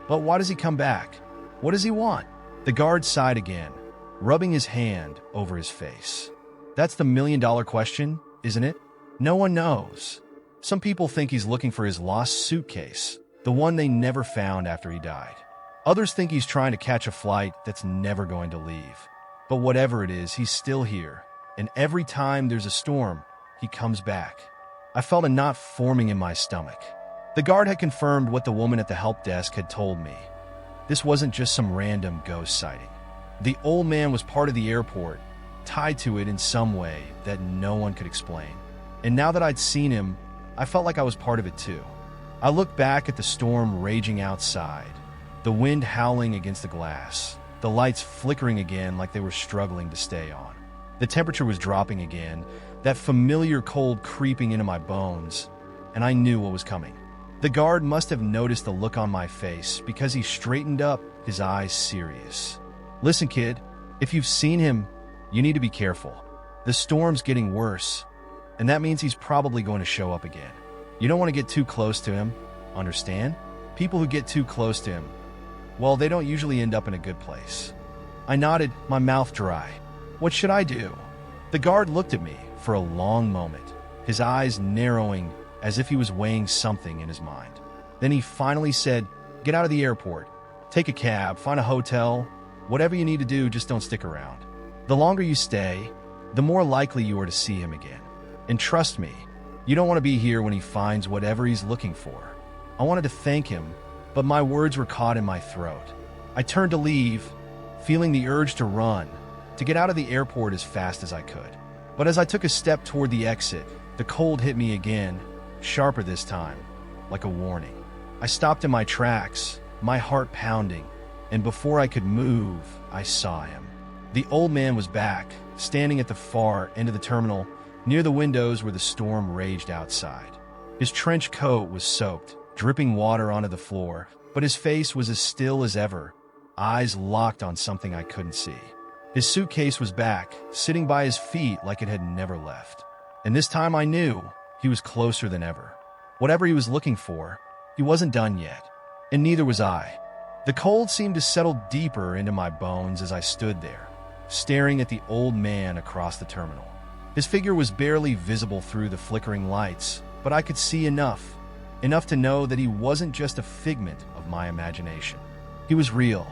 But why does he come back? What does he want? The guard sighed again, rubbing his hand over his face. That's the million-dollar question, isn't it? No one knows. Some people think he's looking for his lost suitcase, the one they never found after he died. Others think he's trying to catch a flight that's never going to leave. But whatever it is, he's still here. And every time there's a storm, he comes back. I felt a knot forming in my stomach. The guard had confirmed what the woman at the help desk had told me. This wasn't just some random ghost sighting. The old man was part of the airport, tied to it in some way that no one could explain. And now that I'd seen him, I felt like I was part of it too. I looked back at the storm raging outside, the wind howling against the glass, the lights flickering again like they were struggling to stay on. The temperature was dropping again, that familiar cold creeping into my bones, and I knew what was coming. The guard must have noticed the look on my face because he straightened up, his eyes serious. Listen, kid, if you've seen him, you need to be careful. The storm's getting worse, and that means he's probably going to show up again. You don't want to get too close to him, understand? People who get too close to him, well, they don't usually end up in a good place. I nodded, my mouth dry. What should I do? The guard looked at me for a long moment, his eyes narrowing as if he was weighing something in his mind. Then he finally said, "Get out of the airport. Take a cab, find a hotel. Whatever you need to do, just don't stick around. The longer you stay, the more likely you are to see him again. And trust me, you don't want to be here when he finds whatever he's looking for." I wanted to thank him, but my words were caught in my throat. I turned to leave, feeling the urge to run, to get out of the airport as fast as I could. But as I took a step toward the exit, the cold hit me again, sharper this time, like a warning. I stopped in my tracks, my heart pounding, and before I could move, I saw him. The old man was back, standing at the far end of the terminal, near the windows where the storm raged outside. His trench coat was soaked, dripping water onto the floor, but his face was as still as ever, eyes locked on something I couldn't see. His suitcase was back, sitting by his feet like it had never left. And this time I knew he was closer than ever. Whatever he was looking for, he wasn't done yet, and neither was I. The cold seemed to settle deeper into my bones as I stood there, staring at the old man across the terminal. His figure was barely visible through the flickering lights, but I could see enough to know that he wasn't just a figment of my imagination. He was real,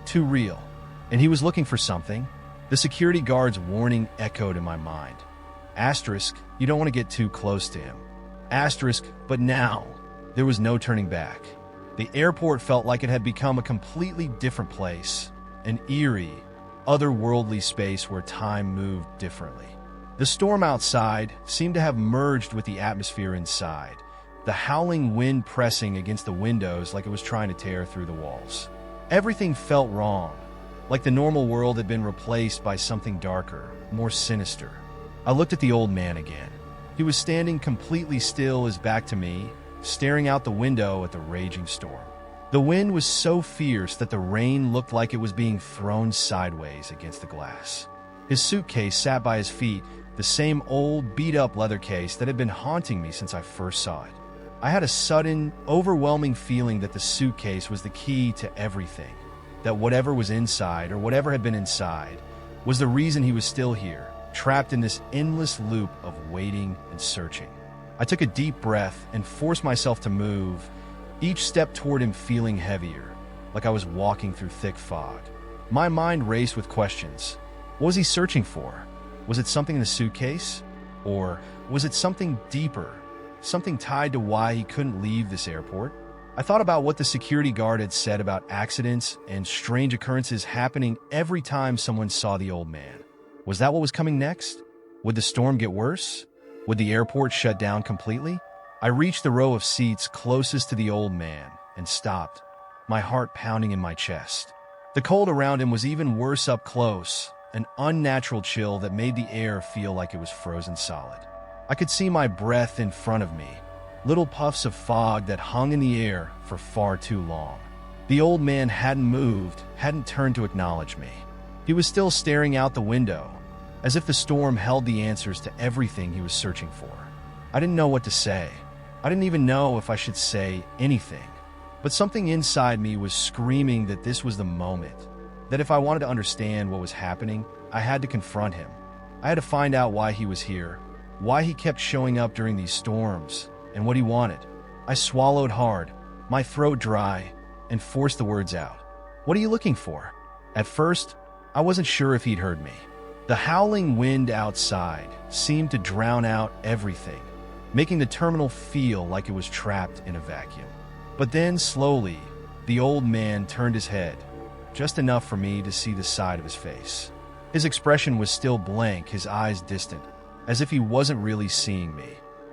too real, and he was looking for something. The security guard's warning echoed in my mind. Asterisk, you don't want to get too close to him. Asterisk, but now, there was no turning back. The airport felt like it had become a completely different place, an eerie, otherworldly space where time moved differently. The storm outside seemed to have merged with the atmosphere inside, the howling wind pressing against the windows like it was trying to tear through the walls. Everything felt wrong, like the normal world had been replaced by something darker, more sinister. I looked at the old man again. He was standing completely still, his back to me, staring out the window at the raging storm. The wind was so fierce that the rain looked like it was being thrown sideways against the glass. His suitcase sat by his feet, the same old, beat-up leather case that had been haunting me since I first saw it. I had a sudden, overwhelming feeling that the suitcase was the key to everything, that whatever was inside, or whatever had been inside, was the reason he was still here, trapped in this endless loop of waiting and searching. I took a deep breath and forced myself to move, each step toward him feeling heavier, like I was walking through thick fog. My mind raced with questions. What was he searching for? Was it something in the suitcase? Or was it something deeper, something tied to why he couldn't leave this airport? I thought about what the security guard had said about accidents and strange occurrences happening every time someone saw the old man. Was that what was coming next? Would the storm get worse? Would the airport shut down completely? I reached the row of seats closest to the old man and stopped, my heart pounding in my chest. The cold around him was even worse up close, an unnatural chill that made the air feel like it was frozen solid. I could see my breath in front of me, little puffs of fog that hung in the air for far too long. The old man hadn't moved, hadn't turned to acknowledge me. He was still staring out the window, as if the storm held the answers to everything he was searching for. I didn't know what to say. I didn't even know if I should say anything. But something inside me was screaming that this was the moment, that if I wanted to understand what was happening, I had to confront him. I had to find out why he was here, why he kept showing up during these storms, and what he wanted. I swallowed hard, my throat dry, and forced the words out. What are you looking for? At first, I wasn't sure if he'd heard me. The howling wind outside seemed to drown out everything, making the terminal feel like it was trapped in a vacuum. But then, slowly, the old man turned his head, just enough for me to see the side of his face. His expression was still blank, his eyes distant, as if he wasn't really seeing me.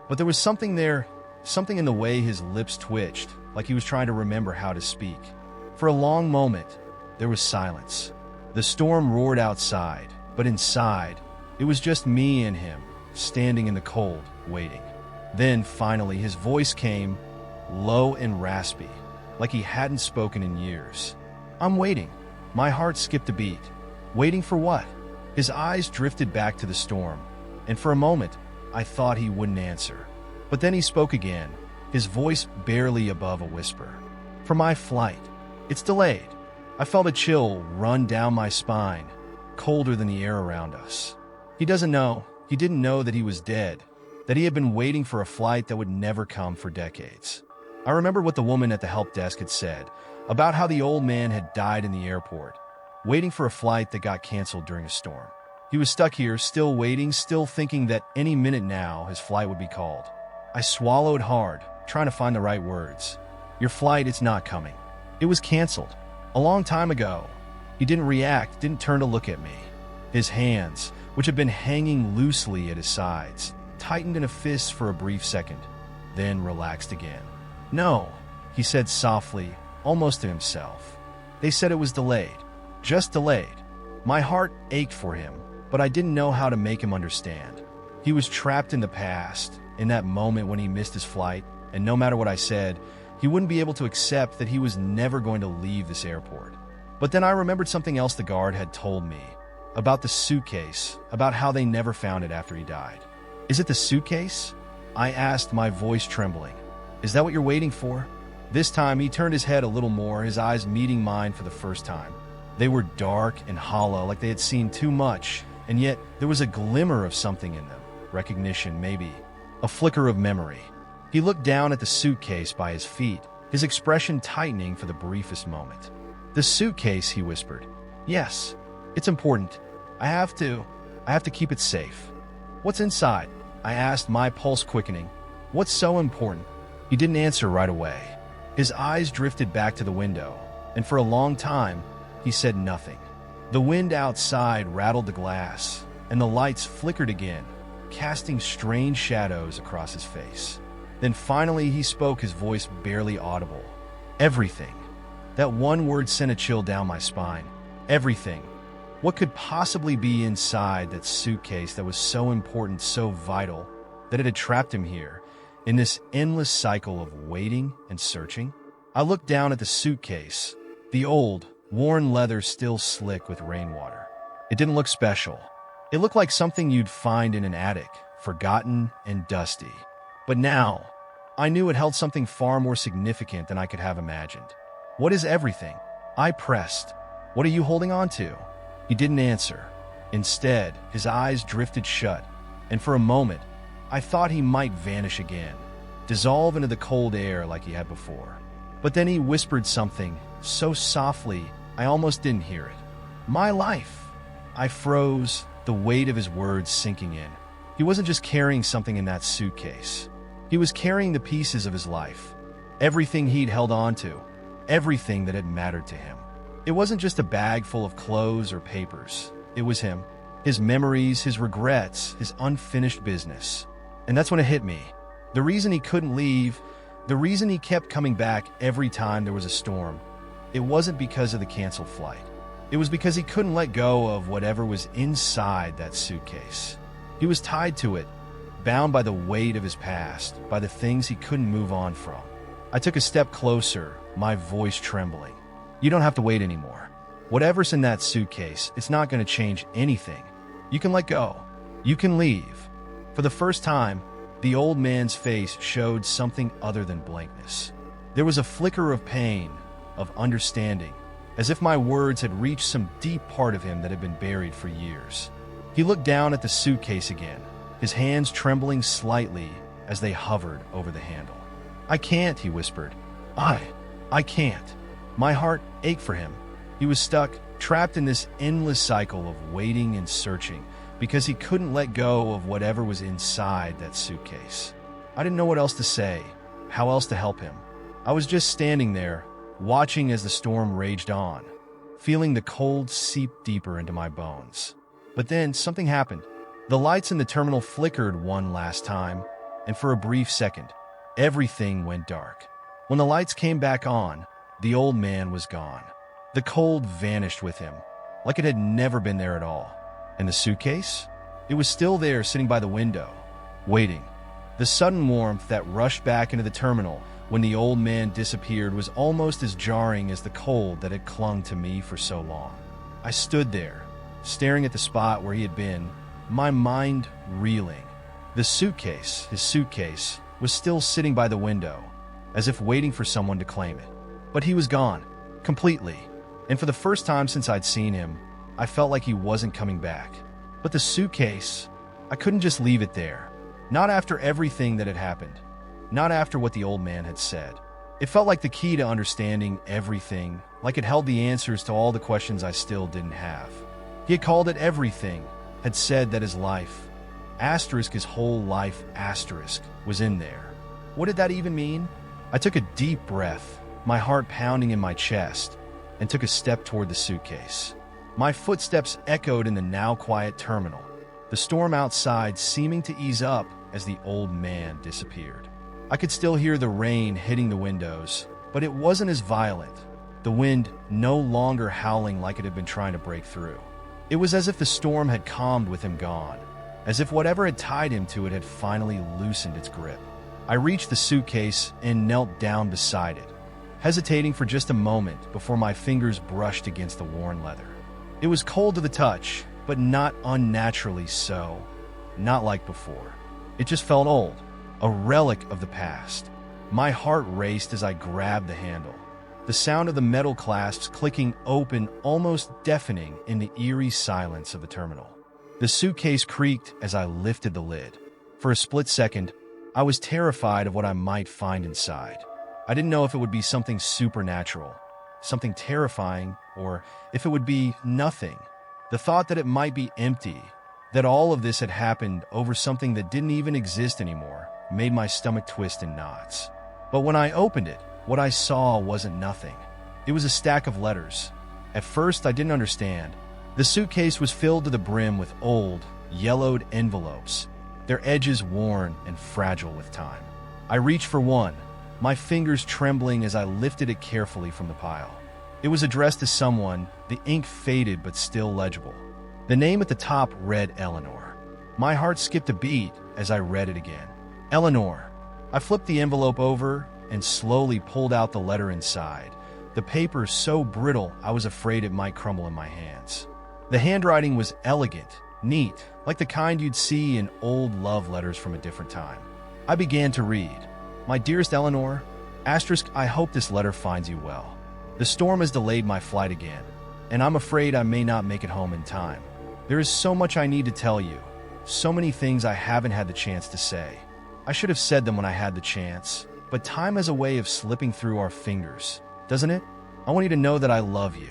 But there was something there, something in the way his lips twitched, like he was trying to remember how to speak. For a long moment, there was silence. The storm roared outside, but inside, it was just me and him, standing in the cold, waiting. Then, finally, his voice came, low and raspy, like he hadn't spoken in years. I'm waiting. My heart skipped a beat. Waiting for what? His eyes drifted back to the storm, and for a moment, I thought he wouldn't answer. But then he spoke again, his voice barely above a whisper. For my flight. It's delayed. I felt a chill run down my spine, colder than the air around us. He didn't know that he was dead, that he had been waiting for a flight that would never come for decades. I remembered what the woman at the help desk had said about how the old man had died in the airport, waiting for a flight that got canceled during a storm. He was stuck here, still waiting, still thinking that any minute now his flight would be called. I swallowed hard, trying to find the right words. Your flight, it's not coming. It was canceled. A long time ago. He didn't react, didn't turn to look at me. His hands, which had been hanging loosely at his sides, tightened in a fist for a brief second, then relaxed again. No, he said softly, almost to himself. They said it was delayed. Just delayed. My heart ached for him, but I didn't know how to make him understand. He was trapped in the past, in that moment when he missed his flight, and no matter what I said, he wouldn't be able to accept that he was never going to leave this airport. But then I remembered something else the guard had told me, about the suitcase, about how they never found it after he died. Is it the suitcase? I asked, my voice trembling. Is that what you're waiting for? This time he turned his head a little more, his eyes meeting mine for the first time. They were dark and hollow, like they had seen too much, and yet there was a glimmer of something in them. Recognition, maybe. A flicker of memory. He looked down at the suitcase by his feet, his expression tightening for the briefest moment. The suitcase, he whispered. Yes, it's important. I have to keep it safe. What's inside? I asked, my pulse quickening. What's so important? He didn't answer right away. His eyes drifted back to the window, and for a long time, he said nothing. The wind outside rattled the glass, and the lights flickered again, casting strange shadows across his face. Then finally he spoke, his voice barely audible. Everything. That one word sent a chill down my spine. Everything. What could possibly be inside that suitcase that was so important, so vital, that it had trapped him here, In this endless cycle of waiting and searching, I looked down at the suitcase, the old, worn leather still slick with rainwater. It didn't look special. It looked like something you'd find in an attic, forgotten and dusty. But now, I knew it held something far more significant than I could have imagined. "What is everything?" I pressed. "What are you holding on to?" He didn't answer. Instead, his eyes drifted shut, and for a moment, I thought he might vanish again, dissolve into the cold air like he had before. But then he whispered something, so softly I almost didn't hear it. "My life." I froze, the weight of his words sinking in. He wasn't just carrying something in that suitcase. He was carrying the pieces of his life. Everything he'd held on to. Everything that had mattered to him. It wasn't just a bag full of clothes or papers. It was him. His memories, his regrets, his unfinished business. And that's when it hit me. The reason he couldn't leave, the reason he kept coming back every time there was a storm, it wasn't because of the canceled flight. It was because he couldn't let go of whatever was inside that suitcase. He was tied to it, bound by the weight of his past, by the things he couldn't move on from. I took a step closer, my voice trembling. "You don't have to wait anymore. Whatever's in that suitcase, it's not going to change anything. You can let go. You can leave." For the first time, the old man's face showed something other than blankness. There was a flicker of pain, of understanding, as if my words had reached some deep part of him that had been buried for years. He looked down at the suitcase again, his hands trembling slightly as they hovered over the handle. "I can't," he whispered. I can't." My heart ached for him. He was stuck, trapped in this endless cycle of waiting and searching, because he couldn't let go of whatever was inside that suitcase. I didn't know what else to say, how else to help him. I was just standing there, watching as the storm raged on, feeling the cold seep deeper into my bones. But then something happened. The lights in the terminal flickered one last time, and for a brief second, everything went dark. When the lights came back on, the old man was gone. The cold vanished with him, like it had never been there at all. And the suitcase? It was still there, sitting by the window, waiting. The sudden warmth that rushed back into the terminal when the old man disappeared was almost as jarring as the cold that had clung to me for so long. I stood there, staring at the spot where he had been, my mind reeling. The suitcase, his suitcase, was still sitting by the window, as if waiting for someone to claim it. But he was gone, completely. And for the first time since I'd seen him, I felt like he wasn't coming back. But the suitcase, I couldn't just leave it there. Not after everything that had happened. Not after what the old man had said. It felt like the key to understanding everything, like it held the answers to all the questions I still didn't have. He had called it everything, had said that his life, asterisk his whole life, asterisk, was in there. What did that even mean? I took a deep breath, my heart pounding in my chest, and took a step toward the suitcase. My footsteps echoed in the now quiet terminal, the storm outside seeming to ease up as the old man disappeared. I could still hear the rain hitting the windows, but it wasn't as violent, the wind no longer howling like it had been trying to break through. It was as if the storm had calmed with him gone, as if whatever had tied him to it had finally loosened its grip. I reached the suitcase and knelt down beside it, hesitating for just a moment before my fingers brushed against the worn leather. It was cold to the touch, but not unnaturally so, not like before. It just felt old, a relic of the past. My heart raced as I grabbed the handle, the sound of the metal clasps clicking open almost deafening in the eerie silence of the terminal. The suitcase creaked as I lifted the lid. For a split second, I was terrified of what I might find inside. I didn't know if it would be something supernatural, something terrifying, or if it would be nothing. The thought that it might be empty, that all of this had happened over something that didn't even exist anymore, made my stomach twist in knots. But when I opened it, what I saw wasn't nothing. It was a stack of letters. At first, I didn't understand. The suitcase was filled to the brim with old, yellowed envelopes, their edges worn and fragile with time. I reached for one, my fingers trembling as I lifted it carefully from the pile. It was addressed to someone, the ink faded but still legible. The name at the top read Eleanor. My heart skipped a beat as I read it again. Eleanor. I flipped the envelope over and slowly pulled out the letter inside. The paper so brittle I was afraid it might crumble in my hands. The handwriting was elegant, neat, like the kind you'd see in old love letters from a different time. I began to read. My dearest Eleanor, I hope this letter finds you well. The storm has delayed my flight again, and I'm afraid I may not make it home in time. There is so much I need to tell you, so many things I haven't had the chance to say. I should have said them when I had the chance, but time has a way of slipping through our fingers, doesn't it? I want you to know that I love you.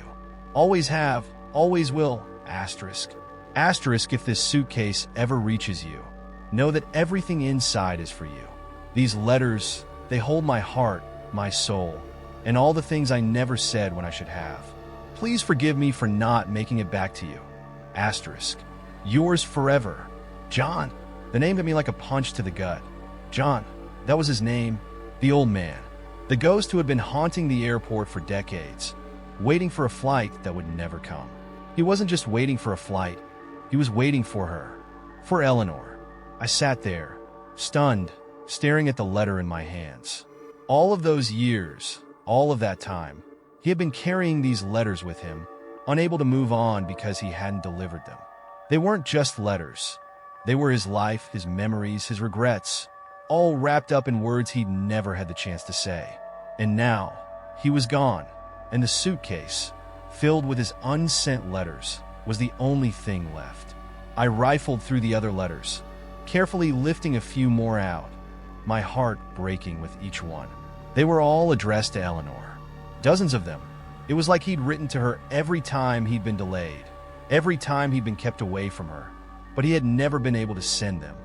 Always have, always will, asterisk. Asterisk if this suitcase ever reaches you. Know that everything inside is for you. These letters, they hold my heart, my soul, and all the things I never said when I should have. Please forgive me for not making it back to you. Asterisk. Yours forever, John. The name hit me like a punch to the gut. John, that was his name, the old man. The ghost who had been haunting the airport for decades, waiting for a flight that would never come. He wasn't just waiting for a flight, he was waiting for her, for Eleanor. I sat there, stunned, staring at the letter in my hands. All of those years, all of that time, he had been carrying these letters with him, unable to move on because he hadn't delivered them. They weren't just letters. They were his life, his memories, his regrets, all wrapped up in words he'd never had the chance to say. And now, he was gone, and the suitcase, filled with his unsent letters, was the only thing left. I rifled through the other letters, carefully lifting a few more out, my heart breaking with each one. They were all addressed to Eleanor. Dozens of them. It was like he'd written to her every time he'd been delayed, every time he'd been kept away from her, but he had never been able to send them.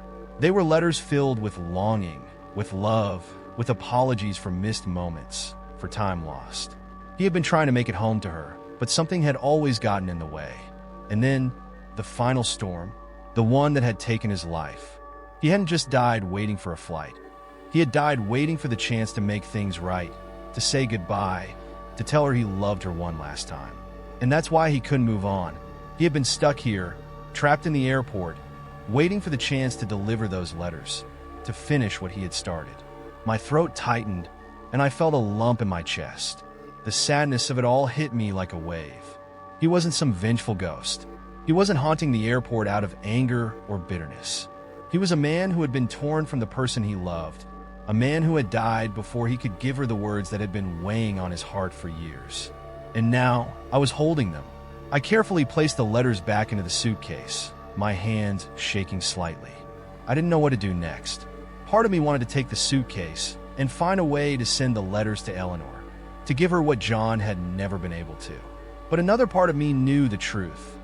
They were letters filled with longing, with love, with apologies for missed moments, for time lost. He had been trying to make it home to her, but something had always gotten in the way. And then, the final storm, the one that had taken his life. He hadn't just died waiting for a flight. He had died waiting for the chance to make things right, to say goodbye, to tell her he loved her one last time. And that's why he couldn't move on. He had been stuck here, trapped in the airport, waiting for the chance to deliver those letters, to finish what he had started. My throat tightened, and I felt a lump in my chest. The sadness of it all hit me like a wave. He wasn't some vengeful ghost. He wasn't haunting the airport out of anger or bitterness. He was a man who had been torn from the person he loved, a man who had died before he could give her the words that had been weighing on his heart for years. And now, I was holding them. I carefully placed the letters back into the suitcase, my hands shaking slightly. I didn't know what to do next. Part of me wanted to take the suitcase and find a way to send the letters to Eleanor, to give her what John had never been able to. But another part of me knew the truth.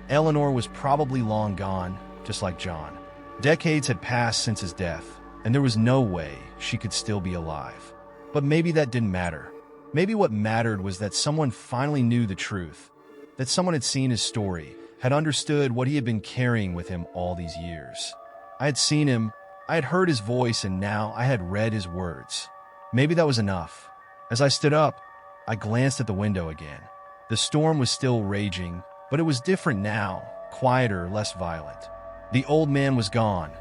Eleanor was probably long gone, just like John. Decades had passed since his death, and there was no way she could still be alive. But maybe that didn't matter. Maybe what mattered was that someone finally knew the truth, that someone had seen his story, had understood what he had been carrying with him all these years. I had seen him, I had heard his voice, and now I had read his words. Maybe that was enough. As I stood up, I glanced at the window again. The storm was still raging, but it was different now, quieter, less violent. The old man was gone,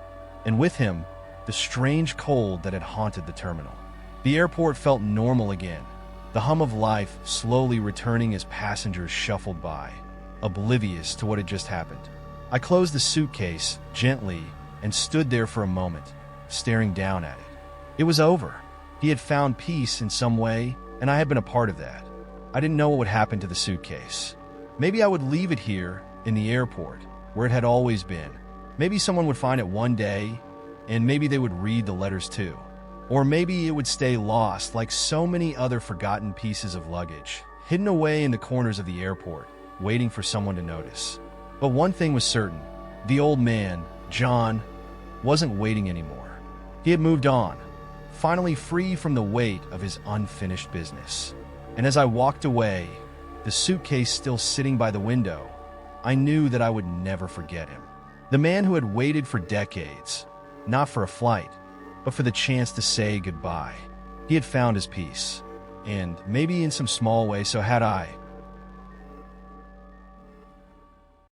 and with him, the strange cold that had haunted the terminal. The airport felt normal again, the hum of life slowly returning as passengers shuffled by, oblivious to what had just happened. I closed the suitcase gently and stood there for a moment, staring down at it. It was over. He had found peace in some way, and I had been a part of that. I didn't know what would happen to the suitcase. Maybe I would leave it here, in the airport, where it had always been. Maybe someone would find it one day, and maybe they would read the letters too. Or maybe it would stay lost like so many other forgotten pieces of luggage, hidden away in the corners of the airport, waiting for someone to notice. But one thing was certain. The old man, John, wasn't waiting anymore. He had moved on, finally free from the weight of his unfinished business. And as I walked away, the suitcase still sitting by the window, I knew that I would never forget him. The man who had waited for decades, not for a flight, but for the chance to say goodbye. He had found his peace, and maybe in some small way so had I.